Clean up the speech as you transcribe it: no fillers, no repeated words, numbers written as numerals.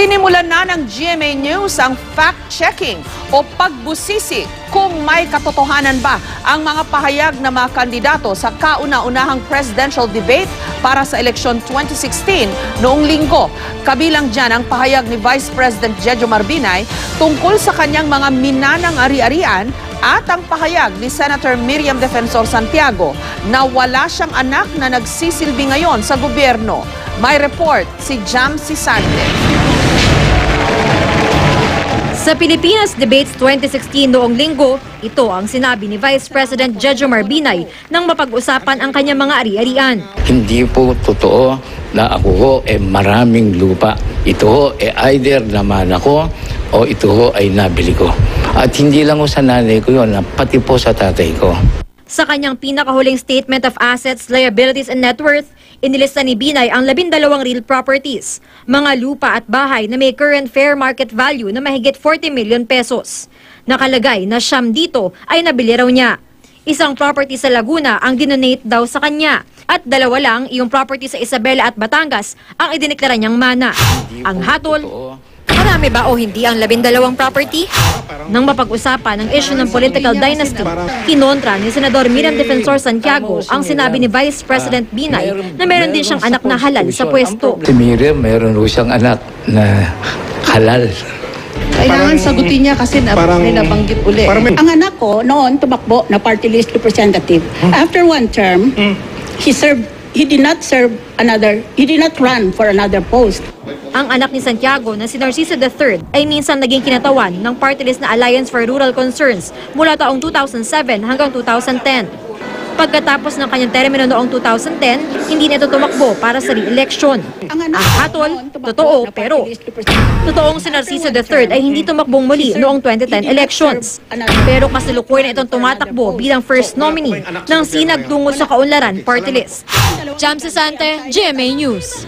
Sinimulan na ng GMA News ang fact-checking o pagbusisi kung may katotohanan ba ang mga pahayag ng mga kandidato sa kauna-unahang presidential debate para sa eleksyon 2016 noong linggo. Kabilang dyan ang pahayag ni Vice President Jejo Marbinay tungkol sa kanyang mga minanang ari-arian at ang pahayag ni Senator Miriam Defensor Santiago na wala siyang anak na nagsisilbi ngayon sa gobyerno. May report si Jamsi Sante. Sa Pilipinas Debates 2016 noong linggo, ito ang sinabi ni Vice President Jejo Marbinay nang mapag-usapan ang kanyang mga ari-arian. Hindi po totoo na ako ho maraming lupa. Ito ho either naman ako o ito ho ay nabili ko. At hindi lang ho sa nanay ko yun, pati po sa tatay ko. Sa kanyang pinakahuling Statement of Assets, Liabilities and Net Worth, inilista ni Binay ang 12 real properties, mga lupa at bahay na may current fair market value na mahigit 40 million pesos. Nakalagay na siyam dito ay nabili raw niya. Isang property sa Laguna ang dinonate daw sa kanya at dalawa lang yung property sa Isabela at Batangas ang idineklara niyang mana. Ang hatol, marami ba o hindi ang 12 property? Nang mapag-usapan ang issue ng political dynasty, kinontra ni Senador Miriam Defensor Santiago ang sinabi ni Vice President Binay na meron din siyang anak na halal sa pwesto. Si Miriam, meron ho siyang anak na halal. Kailangan sagutin niya kasi may nabanggit uli. Ang anak ko noon tumakbo na party list representative. After one term, he did not run for another post. Ang anak ni Santiago na si Narciso III ay minsan naging kinatawan ng party list na Alliance for Rural Concerns mula taong 2007 hanggang 2010. Pagkatapos ng kanyang termino noong 2010, hindi na ito tumakbo para sa re-election. Ang hatol, totoo pero totoong si Narciso III ay hindi tumakbong muli noong 2010 elections. Pero kasalukuyan na itong tumatakbo bilang first nominee ng sinag tungo sa kaunlaran party list. Jamsi Sante, GMA News.